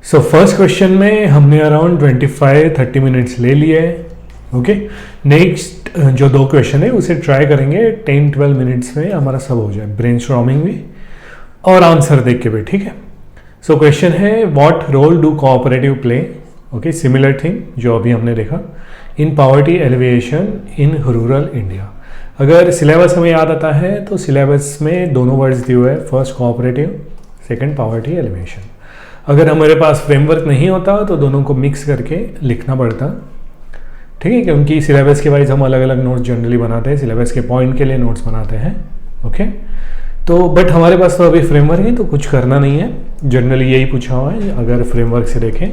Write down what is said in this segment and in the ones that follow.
So first question में हमने around 25-30 minutes ले लिए हैं। ओके, नेक्स्ट जो 2 क्वेश्चन है उसे ट्राई करेंगे 10-12 मिनट्स में हमारा सब हो जाए, ब्रेनस्टॉर्मिंग भी और आंसर देख के भी, ठीक है। सो क्वेश्चन है what role do cooperative play, okay, similar thing जो अभी हमने देखा, in poverty alleviation in rural India. अगर सिलेबस हमें याद आता है तो सिलेबस में दोनों वर्ड्स दिए हुए हैं, first cooperative, second poverty alleviation. अगर हमारे पास फ्रेमवर्क नहीं होता तो दोनों को मिक्स करके लिखना पड़ता, ठीक है, क्योंकि सिलेबस के वाइज हम अलग अलग नोट्स जनरली बनाते हैं, सिलेबस के पॉइंट के लिए नोट्स बनाते हैं। ओके, तो बट हमारे पास तो अभी फ्रेमवर्क है तो कुछ करना नहीं है, जनरली यही पूछा हुआ है। अगर फ्रेमवर्क से देखें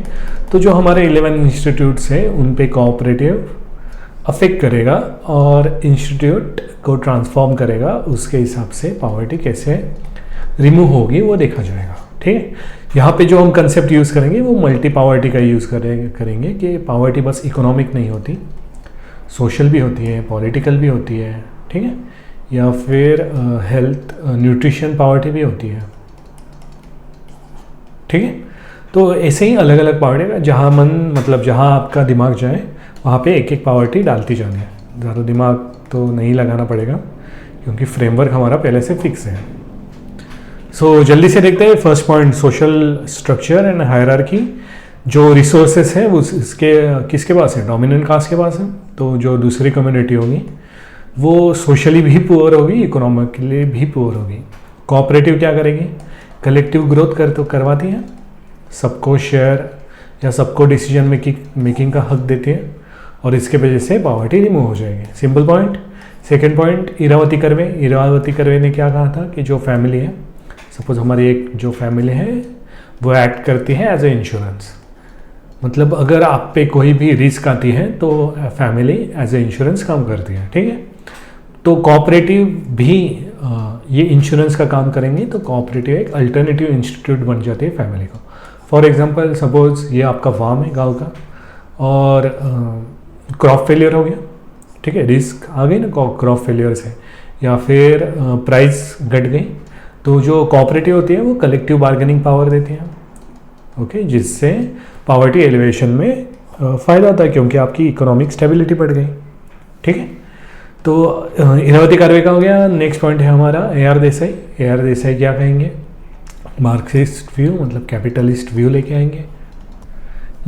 तो जो हमारे 11 इंस्टीट्यूट्स हैं उन पे कोऑपरेटिव अफेक्ट करेगा और इंस्टीट्यूट को ट्रांसफॉर्म करेगा, उसके हिसाब से पॉवर्टी कैसे रिमूव होगी वो देखा जाएगा, ठीक है। यहाँ पे जो हम कंसेप्ट यूज़ करेंगे वो मल्टी पॉवर्टी का यूज़ करेंगे कि पॉवर्टी बस इकोनॉमिक नहीं होती, सोशल भी होती है, पॉलिटिकल भी होती है, ठीक है, या फिर हेल्थ न्यूट्रिशन पॉवर्टी भी होती है, ठीक है। तो ऐसे ही अलग अलग पॉवर्टी का जहाँ मन मतलब जहाँ आपका दिमाग जाए वहाँ पे एक एक पॉवर्टी डालती जानी है, ज़्यादा दिमाग तो नहीं लगाना पड़ेगा क्योंकि फ्रेमवर्क हमारा पहले से फिक्स है। सो जल्दी से देखते हैं first point, social structure and hierarchy. जो रिसोर्सेस है वो इसके किसके पास है, डोमिनेंट कास्ट के पास है, तो जो दूसरी कम्युनिटी होगी वो सोशली भी पुअर होगी, इकोनॉमिकली भी पुअर होगी। कोऑपरेटिव क्या करेगी, कलेक्टिव ग्रोथ करवाती है, सबको शेयर या सबको डिसीजन मेकिंग का हक देती है और इसके वजह से पॉवर्टी रिमूव हो जाएगी। Simple point. Second point, Irawati Karve ने क्या कहा था कि जो फैमिली है, सपोज हमारी एक जो फैमिली है वो एक्ट करती है एज ए इंश्योरेंस, मतलब अगर आप पे कोई भी रिस्क आती है तो फैमिली एज ए इंश्योरेंस काम करती है, ठीक है। तो कोऑपरेटिव भी ये इंश्योरेंस का काम करेंगे, तो कोऑपरेटिव एक अल्टरनेटिव इंस्टीट्यूट बन जाती है फैमिली को। फॉर एग्जांपल सपोज ये आपका फार्म है गांव का और क्रॉप फेलियर हो गया, ठीक है, रिस्क आ गई ना क्रॉप फेलियर से, या फिर प्राइस घट गई, तो जो कोऑपरेटिव होती है वो कलेक्टिव बार्गेनिंग पावर देती है, ओके, जिससे पॉवर्टी एलिवेशन में फ़ायदा होता है क्योंकि आपकी इकोनॉमिक स्टेबिलिटी बढ़ गई, ठीक है। तो इरावती कर्वे का हो गया। नेक्स्ट पॉइंट है हमारा AR देसाई। AR देसाई क्या कहेंगे, मार्क्सिस्ट व्यू मतलब कैपिटलिस्ट व्यू लेके आएंगे।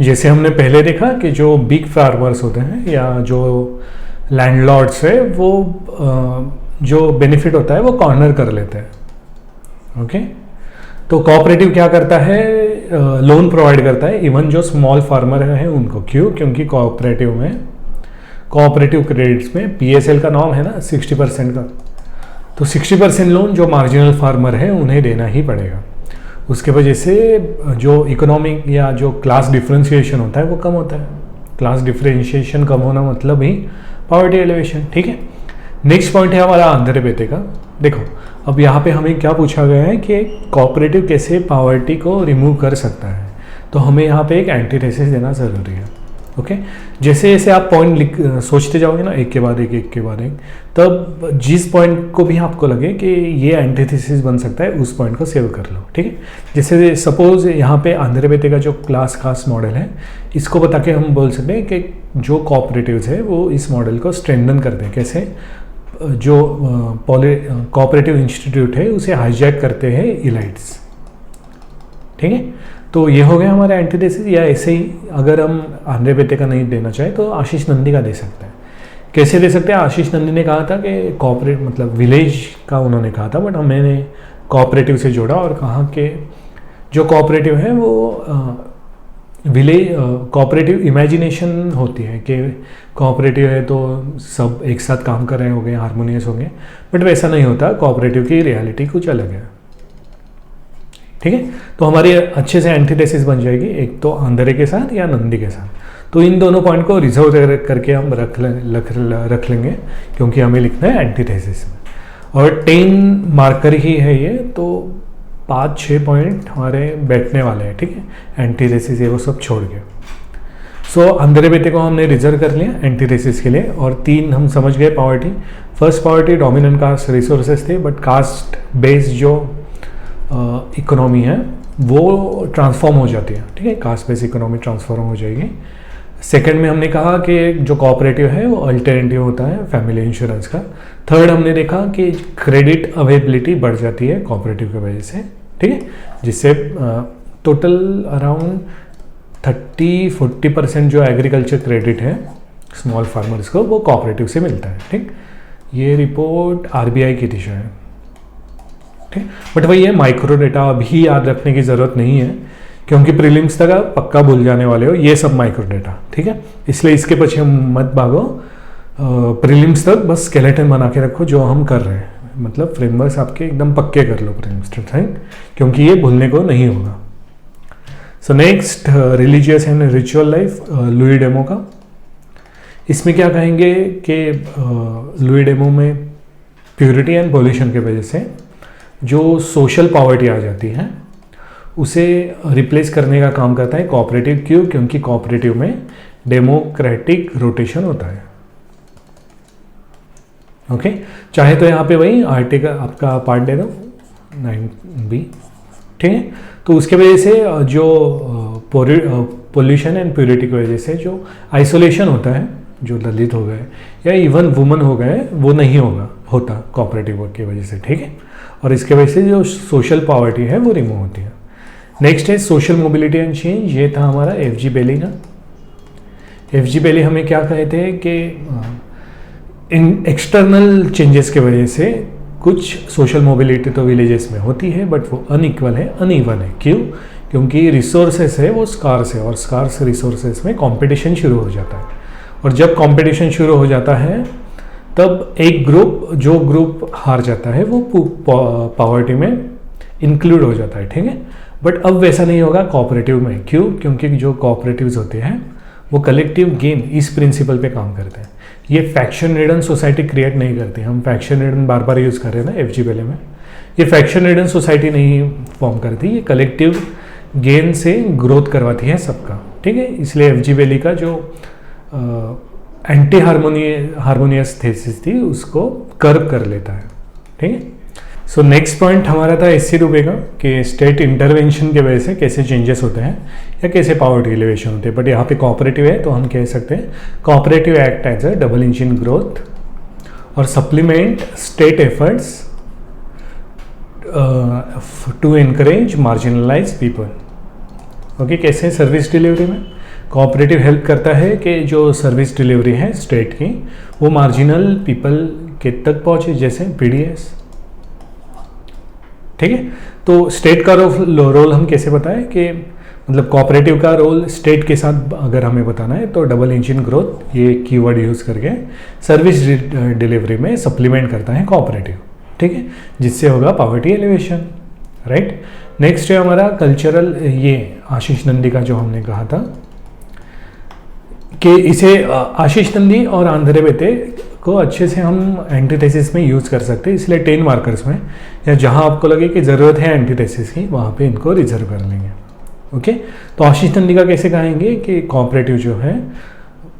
जैसे हमने पहले देखा कि जो बिग फार्मर्स होते हैं या जो लैंडलॉर्ड्स है वो जो बेनिफिट होता है वो कॉर्नर कर लेते हैं, ओके। तो कोऑपरेटिव क्या करता है, लोन प्रोवाइड करता है इवन जो स्मॉल फार्मर हैं उनको। क्यों, क्योंकि कोऑपरेटिव क्रेडिट्स में PSL का नॉर्म है ना 60% का, तो 60% लोन जो मार्जिनल फार्मर है उन्हें देना ही पड़ेगा। उसके वजह से जो इकोनॉमिक या जो क्लास डिफ्रेंशिएशन होता है वो कम होता है। क्लास डिफ्रेंशिएशन कम होना मतलब ही पॉवर्टी एलिवेशन, ठीक है। नेक्स्ट पॉइंट है हमारा आंध्र बेटे का। देखो अब यहाँ पे हमें क्या पूछा गया है कि कोऑपरेटिव कैसे पॉवर्टी को रिमूव कर सकता है, तो हमें यहाँ पे एक एंटीथेसिस देना ज़रूरी है, ओके। जैसे जैसे आप पॉइंट सोचते जाओगे ना एक के बाद एक, तब जिस पॉइंट को भी आपको लगे कि ये एंटीथेसिस बन सकता है उस पॉइंट को सेव कर लो, ठीक है। जैसे सपोज यहाँ पे आंध्र बेटे का जो क्लास कास्ट मॉडल है, इसको बता के हम बोल सकते हैं कि जो कोऑपरेटिव्स है वो इस मॉडल को स्ट्रेंथन करते हैं। कैसे, जो कोऑपरेटिव इंस्टीट्यूट है उसे हाईजैक करते हैं इलाइट्स, ठीक है। तो ये हो गया हमारा एंटीथेसिस। या ऐसे ही अगर हम आंध्र बेटे का नहीं देना चाहे तो आशीष नंदी का दे सकते हैं। कैसे दे सकते हैं, आशीष नंदी ने कहा था कि कोऑपरेट मतलब विलेज का उन्होंने कहा था, बट मैंने कोऑपरेटिव से जोड़ा और कहा कि जो कोऑपरेटिव है वो विलेज कोऑपरेटिव इमेजिनेशन होती है कि कोऑपरेटिव है तो सब एक साथ काम कर रहे होंगे, हारमोनियस होंगे, बट वैसा नहीं होता। कोऑपरेटिव की रियलिटी कुछ अलग है, ठीक है। तो हमारी अच्छे से एंटीथेसिस बन जाएगी, एक तो आंध्रे के साथ या नंदी के साथ। तो इन दोनों पॉइंट को रिजर्व करके हम रख लेंगे क्योंकि हमें लिखना है एंटीथेसिस में। और 10 मार्कर ही है ये, तो 5-6 पॉइंट हमारे बैठने वाले हैं, ठीक है, एंटीथेसिस ये वो सब छोड़ के। सो आंध्र बेटे को हमने रिजर्व कर लिया एंटीथेसिस के लिए। और 3 हम समझ गए poverty. First poverty dominant caste resources थे, बट कास्ट बेस्ड जो इकोनॉमी है वो ट्रांसफॉर्म हो जाती है, ठीक है, कास्ट बेस इकोनॉमी ट्रांसफॉर्म हो जाएगी। सेकंड में हमने कहा कि जो कोऑपरेटिव है वो अल्टरनेटिव होता है फैमिली इंश्योरेंस का। थर्ड हमने देखा कि क्रेडिट अवेलेबिलिटी बढ़ जाती है कोऑपरेटिव की वजह से, ठीक है, जिससे टोटल अराउंड 30-40% जो एग्रीकल्चर क्रेडिट है स्मॉल फार्मर्स को वो कोऑपरेटिव से मिलता है, ठीक। ये रिपोर्ट आरबीआई की थी शायद, ठीक। बट वही है, माइक्रो डेटा अभी याद रखने की ज़रूरत नहीं है क्योंकि प्रीलिम्स तक आप पक्का भूल जाने वाले हो ये सब माइक्रो डेटा, ठीक है। इसलिए इसके पीछे मत भागो, प्रीलिम्स तक बस स्केलेटन बना के रखो जो हम कर रहे हैं, मतलब फ्रेमवर्क्स आपके एकदम पक्के कर लो प्रीलिम्स तक, क्योंकि ये भूलने को नहीं होगा। So next, religious and ritual life, Louis demo का। इसमें क्या कहेंगे कि लुई डेमो में प्योरिटी एंड पॉल्यूशन की वजह से जो सोशल पॉवर्टी आ जाती है उसे रिप्लेस करने का काम करता है कोऑपरेटिव। क्यों? क्योंकि कोऑपरेटिव में डेमोक्रेटिक रोटेशन होता है, ओके। चाहे तो यहाँ पे वही आर्टिकल आपका पार्ट दे दो 9B, ठीक है। तो उसके वजह से जो पोल्यूशन एंड प्योरिटी की वजह से जो आइसोलेशन होता है, जो दलित हो गए या इवन वुमन हो गए, वो नहीं होता कोऑपरेटिव वर्क की वजह से, ठीक है। और इसके वजह से जो सोशल पॉवर्टी है वो रिमूव होती है। नेक्स्ट है सोशल मोबिलिटी एंड चेंज। ये था हमारा एफजी बेली का। एफजी बेली हमें क्या कहते हैं कि इन एक्सटर्नल चेंजेस की वजह से कुछ सोशल मोबिलिटी तो विलेजेस में होती है बट वो अनइक्वल है, अनइवन है। क्यों? क्योंकि रिसोर्सेस है वो स्कार्स है, और स्कार्स रिसोर्सेस में कंपटीशन शुरू हो जाता है, और जब कंपटीशन शुरू हो जाता है तब एक ग्रुप, जो ग्रुप हार जाता है वो पॉवर्टी में इंक्लूड हो जाता है, ठीक है। बट अब वैसा नहीं होगा कोऑपरेटिव में। क्यों? क्योंकि जो कोऑपरेटिव्स होते हैं वो कलेक्टिव गेन इस प्रिंसिपल पे काम करते हैं। ये फैक्शन रिडन सोसाइटी क्रिएट नहीं करते। हम फैक्शन रिडन बार बार यूज़ कर रहे हैं ना एफजी पहले में। ये फैक्शन रिडन सोसाइटी नहीं फॉर्म करती, ये कलेक्टिव गेन से ग्रोथ करवाती है सबका, ठीक है। इसलिए एफजी वैली का जो एंटी हार्मोनियस थेसिस थी उसको कर्व कर लेता है, ठीक है। सो नेक्स्ट पॉइंट हमारा था एससी दुबे का कि स्टेट इंटरवेंशन के वजह से कैसे चेंजेस होते हैं या कैसे पावर्टी एलिवेशन होते हैं। बट यहाँ पे कोऑपरेटिव है तो हम कह सकते हैं cooperative act as a double engine growth और supplement state efforts to encourage marginalise people. Okay, कैसे? सर्विस डिलीवरी में कोऑपरेटिव हेल्प करता है कि जो सर्विस डिलीवरी है स्टेट की वो मार्जिनल पीपल के तक पहुँचे, जैसे पीडीएस, ठीक है। तो स्टेट का रोल हम कैसे बताएं कि मतलब कोऑपरेटिव का रोल स्टेट के साथ अगर हमें बताना है तो डबल इंजन ग्रोथ ये कीवर्ड यूज़ करके सर्विस डिलीवरी में सप्लीमेंट करता है कोऑपरेटिव, ठीक है, जिससे होगा पावर्टी एलिवेशन, राइट। नेक्स्ट है हमारा कल्चरल, ये आशीष नंदी का जो हमने कहा था कि इसे आशीष नंदी और आंध्रे बेते को अच्छे से हम एंटीथेसिस में यूज़ कर सकते हैं, इसलिए 10 मार्कर्स में या जहां आपको लगे कि ज़रूरत है एंटीथेसिस की वहां पे इनको रिजर्व कर लेंगे, ओके। तो आशीष नंदी का कैसे कहेंगे कि कोऑपरेटिव जो है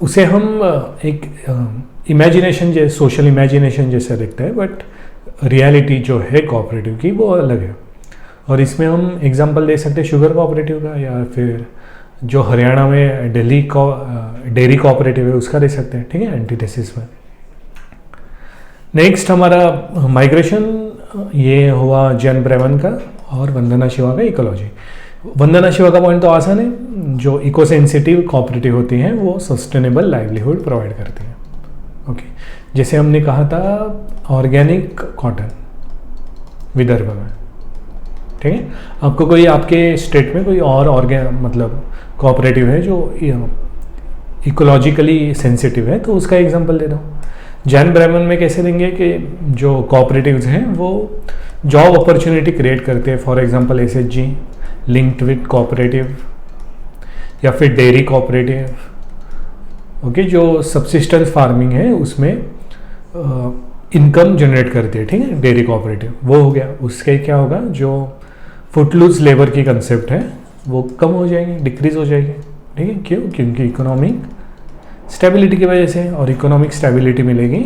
उसे हम एक इमेजिनेशन जैसे सोशल इमेजिनेशन जैसा दिखता है, बट रियलिटी जो है कोऑपरेटिव की वो अलग है। और इसमें हम एग्जांपल दे सकते हैं शुगर कोऑपरेटिव का, या फिर जो हरियाणा में डेयरी कोऑपरेटिव है उसका दे सकते हैं, ठीक है, एंटीथेसिस में। नेक्स्ट हमारा माइग्रेशन, ये हुआ जैन ब्रेमन का और वंदना शिवा का इकोलॉजी। वंदना शिवा का पॉइंट तो आसान है, जो इको सेंसिटिव कोऑपरेटिव होती हैं वो सस्टेनेबल लाइवलीहुड प्रोवाइड करती हैं, ओके। जैसे हमने कहा था ऑर्गेनिक कॉटन विदर्भ में, ठीक है। आपको कोई आपके स्टेट में कोई और मतलब कोऑपरेटिव है जो इकोलॉजिकली सेंसिटिव है तो उसका एग्जांपल दे दो। जैन ब्राह्मण में कैसे देंगे कि जो कोऑपरेटिव्स हैं वो जॉब अपॉर्चुनिटी क्रिएट करते हैं, for example SHG linked with cooperative या फिर डेयरी कोऑपरेटिव, ओके, जो सब्सिस्टेंस फार्मिंग है उसमें इनकम जनरेट करती है, ठीक है, डेयरी कोऑपरेटिव वो हो गया। उसके क्या होगा, जो फुटलूज लेबर की कंसेप्ट है वो कम हो जाएगी, डिक्रीज हो जाएगी, ठीक है। क्यों? क्योंकि इकोनॉमिक स्टेबिलिटी की वजह से, और इकोनॉमिक स्टेबिलिटी मिलेगी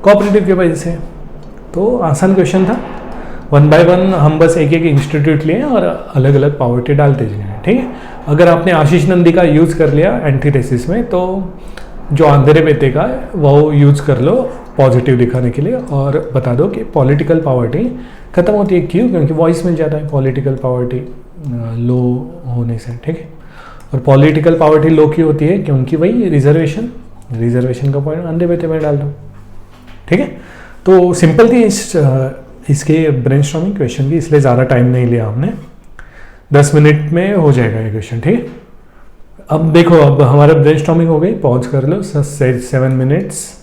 कोऑपरेटिव की वजह से। तो आसान क्वेश्चन था। वन बाय वन हम बस एक एक इंस्टीट्यूट लिए और अलग अलग पावर्टी डालते जाए, ठीक है। अगर आपने आशीष नंदी का यूज़ कर लिया एंटीथेसिस में, तो जो आंध्रे बेते का है वो यूज़ कर लो पॉजिटिव दिखाने के लिए, और बता दो कि पॉलिटिकल पावर्टी खत्म होती है। क्यों? क्योंकि वॉइस मिल जाता है पॉलिटिकल पावर्टी लो होने से, ठीक है। और पॉलिटिकल पावर्टी लो क्यों होती है? क्योंकि वही रिजर्वेशन का पॉइंट आंध्रे बेते में डाल दो, ठीक है। तो सिंपल थी इसके ब्रेनस्टॉर्मिंग क्वेश्चन की, इसलिए ज़्यादा टाइम नहीं लिया हमने, 10 मिनट में हो जाएगा ये क्वेश्चन, ठीक है। अब देखो, अब हमारा ब्रेनस्टॉर्मिंग हो गई, पॉज कर लो 7 मिनट्स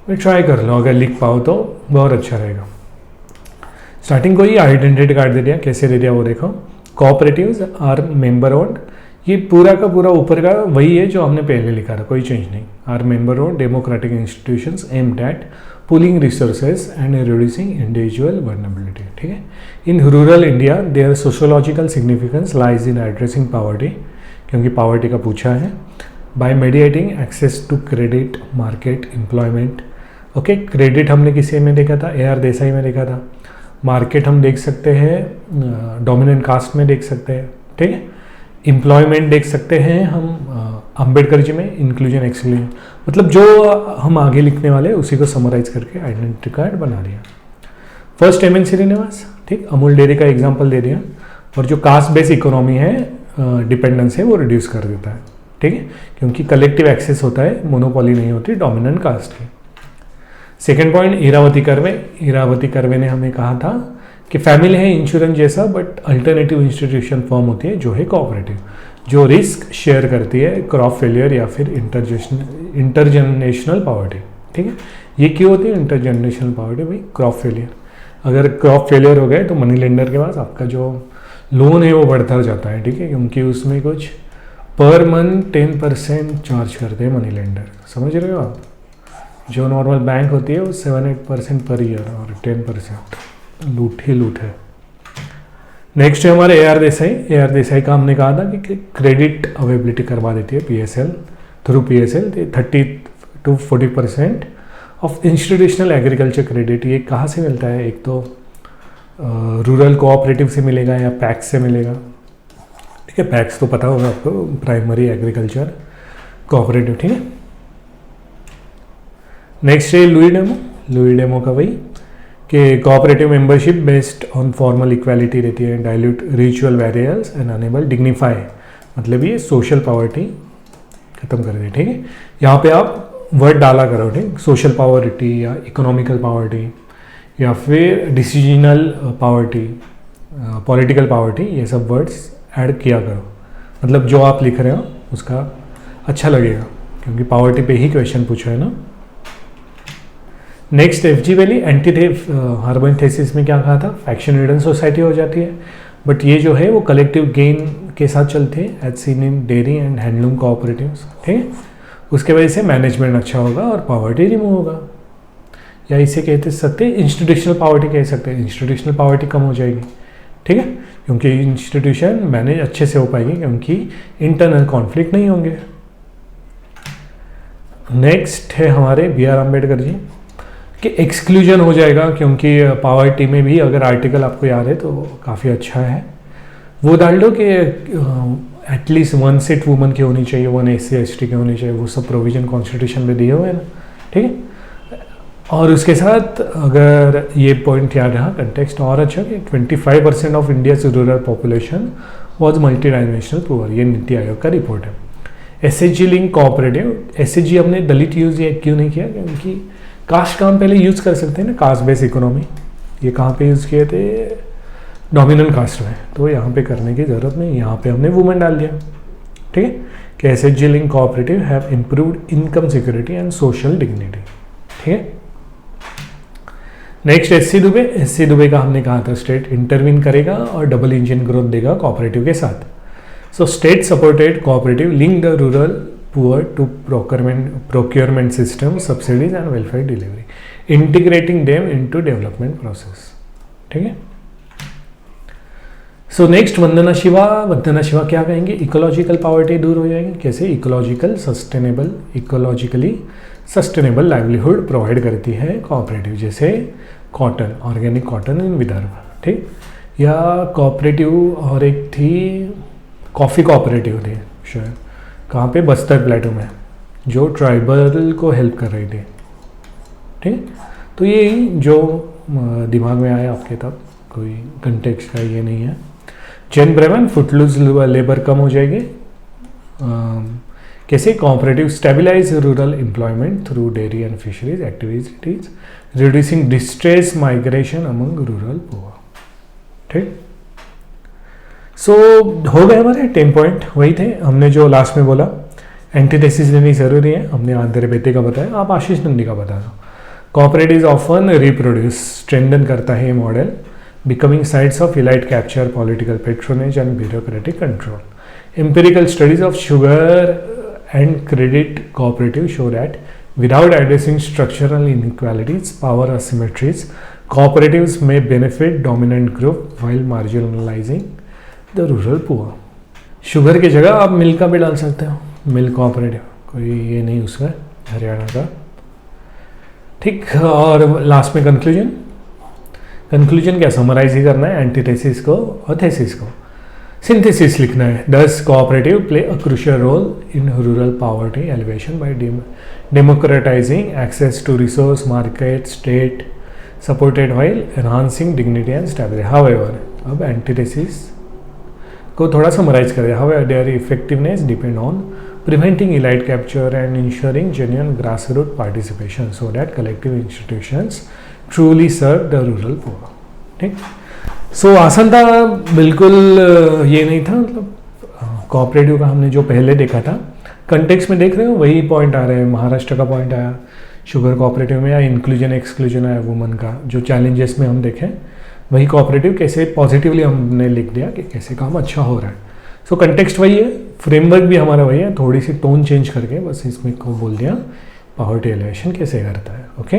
में, ट्राई कर लो, अगर लिख पाओ तो बहुत अच्छा रहेगा। स्टार्टिंग को ही आइडेंटिटी कार्ड दे दिया, कैसे दे दिया वो देखो। कोऑपरेटिव्स आर मेंबर ओन्ड, ये पूरा का पूरा ऊपर का वही है जो हमने पहले लिखा था, कोई चेंज नहीं। Are member owned democratic institutions aimed at pooling resources and reducing individual vulnerability, ठीक है। In rural India their sociological significance lies in addressing poverty, क्योंकि पॉवर्टी का पूछा है, by mediating access to credit, market, employment. Okay, credit हमने किसी में देखा था, AR देसाई में देखा था। मार्केट हम देख सकते हैं डोमिनेंट कास्ट में देख सकते हैं, ठीक है। एम्प्लॉयमेंट देख सकते हैं हम अंबेडकर जी में, इंक्लूजन एक्सक्लूजन, मतलब जो हम आगे लिखने वाले हैं उसी को समराइज करके आइडेंटिटी कार्ड बना दिया। फर्स्ट MNC श्रीनिवास, ठीक, अमूल डेयरी का एग्जांपल दे दिया। और जो कास्ट बेस इकोनॉमी है, डिपेंडेंस है, वो रिड्यूस कर देता है, ठीक है, क्योंकि कलेक्टिव एक्सेस होता है, मोनोपोली नहीं होती डोमिनेंट कास्ट की। सेकेंड पॉइंट, इरावती कर्वे ने हमें कहा था कि फैमिली है इंश्योरेंस जैसा, बट अल्टरनेटिव इंस्टीट्यूशन फॉर्म होती है जो है कोऑपरेटिव, जो रिस्क शेयर करती है, क्रॉप फेलियर या फिर इंटरजनरेशनल पॉवर्टी, ठीक है। ये क्यों होती है इंटरजनरेशनल पॉवर्टी? भाई क्रॉप फेलियर, अगर क्रॉप फेलियर हो गए तो मनी लेंडर के पास आपका जो लोन है वो बढ़ता जाता है, ठीक है, क्योंकि उसमें कुछ पर मंथ 10% चार्ज करते हैं मनी लेंडर, समझ रहे हो आप। जो नॉर्मल बैंक होती है वो 7-8% पर ईयर, और 10% लूट ही लूट है। नेक्स्ट है हमारे AR देसाई का हमने कहा था कि क्रेडिट अवेलेबिलिटी करवा देती है PSL, through PSL 30-40% of institutional agriculture credit. ये कहाँ से मिलता है? एक तो रूरल कोऑपरेटिव से मिलेगा या पैक्स से मिलेगा, ठीक है। पैक्स तो पता होगा आपको, प्राइमरी एग्रीकल्चर कोऑपरेटिव, ठीक है। नेक्स्ट है लुई डेमो का वही कि cooperative membership based on formal equality रहती है, dilute ritual barriers and enable dignify, मतलब ये सोशल पॉवर्टी खत्म कर दे, ठीक है। यहाँ पे आप वर्ड डाला करो, ठीक, सोशल पॉवर्टी या इकोनॉमिकल पॉवर्टी या फिर डिसीजनल पॉवर्टी, पॉलिटिकल पॉवर्टी, ये सब वर्ड्स ऐड किया करो, मतलब जो आप लिख रहे हो उसका अच्छा लगेगा, क्योंकि पॉवर्टी पे ही क्वेश्चन पूछा है ना। Next FG valley hormone thesis में क्या कहा था? फैक्शन रिडन सोसाइटी हो जाती है, बट ये जो है वो कलेक्टिव गेन के साथ चलते हैं, as seen in dairy and handloom cooperatives, ठीक है। उसके वजह से मैनेजमेंट अच्छा होगा और पॉवर्टी रिमूव होगा, या इसे कहते सकते हैं इंस्टीट्यूशनल पॉवर्टी कह सकते हैं। इंस्टीट्यूशनल पॉवर्टी कम हो जाएगी, ठीक है, क्योंकि इंस्टीट्यूशन मैनेज अच्छे से हो पाएगी, क्योंकि इंटरनल कॉन्फ्लिक्ट नहीं होंगे। नेक्स्ट है हमारे BR अम्बेडकर जी कि एक्सक्लूजन हो जाएगा, क्योंकि पॉवर्टी में भी अगर आर्टिकल आपको याद है तो काफ़ी अच्छा है, वो डाल दो कि एटलीस्ट 1 सीट वुमन की होनी चाहिए, 1 SC/ST की होनी चाहिए, वो सब प्रोविजन कॉन्स्टिट्यूशन में दिए हुए हैं ना, ठीक है। और उसके साथ अगर ये पॉइंट याद रहा, कंटेक्स्ट और अच्छा कि 25% of India's rural population was multi dimensional poor, ये नीति आयोग का रिपोर्ट है। SHG लिंक कोऑपरेटिव, SHG हमने दलित यूज़ क्यों नहीं किया? क्योंकि कास्ट का हम पहले यूज़ कर सकते हैं ना, कास्ट बेस इकोनॉमी, ये कहाँ पे यूज़ किए थे? डोमिनेंट कास्ट में, तो यहाँ पे करने की ज़रूरत नहीं, यहाँ पे हमने वुमेन डाल दिया, ठीक है, कि SHG link cooperative have improved income security and social dignity, ठीक है। नेक्स्ट SC दुबे का हमने कहा था स्टेट इंटरवीन करेगा और डबल इंजन ग्रोथ देगा कोऑपरेटिव के साथ। So state supported cooperative link the rural poor to procurement system, subsidies and welfare delivery, integrating them into development process, ठीक है। सो नेक्स्ट वंदना शिवा क्या कहेंगे? इकोलॉजिकल पॉवर्टी दूर हो जाएगी, कैसे? इकोलॉजिकली सस्टेनेबल लाइवलीहुड प्रोवाइड करती है कोऑपरेटिव, जैसे cotton, organic cotton in Vidarbha, ठीक। या कोऑपरेटिव और एक थी कॉफ़ी कोऑपरेटिव थी शायद, कहाँ पे, बस्तर प्लेटो में, जो ट्राइबल को हेल्प कर रही थी। ठीक, तो ये जो दिमाग में आया आपके, तब कोई कंटेक्स्ट का ये नहीं है। जेन ब्रेवन, फुटलूज लेबर कम हो जाएगी। कैसे, cooperative stabilize rural employment through dairy and fisheries activities, reducing distress migration among rural poor. ठीक, सो हो गए हमारे 10 पॉइंट, वही थे हमने जो लास्ट में बोला। एंटीथेसिस लेनी जरूरी है, हमने आंध्र बेटे का बताया, आप आशीष नंदी का बता दो। कोऑपरेटिव ऑफन रिप्रोड्यूस, स्ट्रेंथन करता है ये model, becoming sites of elite capture, political patronage and bureaucratic control. Empirical studies of sugar and credit cooperative show that without addressing structural inequalities, power asymmetries, cooperatives may benefit dominant group while marginalizing the rural poor. Sugar की जगह आप milk का भी डाल सकते हो, milk cooperative, कोई ये नहीं उसका, हरियाणा का। ठीक, और लास्ट में कंक्लूजन। कंक्लूजन क्या, समराइज ही करना है एंटीथेसिस को और थेसिस को, सिंथेसिस लिखना है। Thus cooperative play a crucial role in rural poverty elevation by democratizing access to resource market state supported while enhancing dignity and stability. However, अब antithesis को थोड़ा समराइज करें। However, their effectiveness depend on preventing elite capture and ensuring genuine grassroots participation so that collective institutions truly serve the rural poor. ठीक, सो आसान था बिल्कुल, ये नहीं था, मतलब कोऑपरेटिव का हमने जो पहले देखा था, कंटेक्स्ट में देख रहे हो वही पॉइंट आ रहे हैं। महाराष्ट्र का पॉइंट आया शुगर कोऑपरेटिव में, या इंक्लूजन एक्सक्लूजन आया वुमन का, जो चैलेंजेस में हम देखें वही कोऑपरेटिव कैसे पॉजिटिवली हमने लिख दिया कि कैसे काम अच्छा हो रहा है। सो कंटेक्स्ट वही है, फ्रेमवर्क भी हमारा वही है, थोड़ी सी टोन चेंज करके बस इसमें को बोल दिया पॉवर्टी एलिवेशन कैसे करता है। ओके।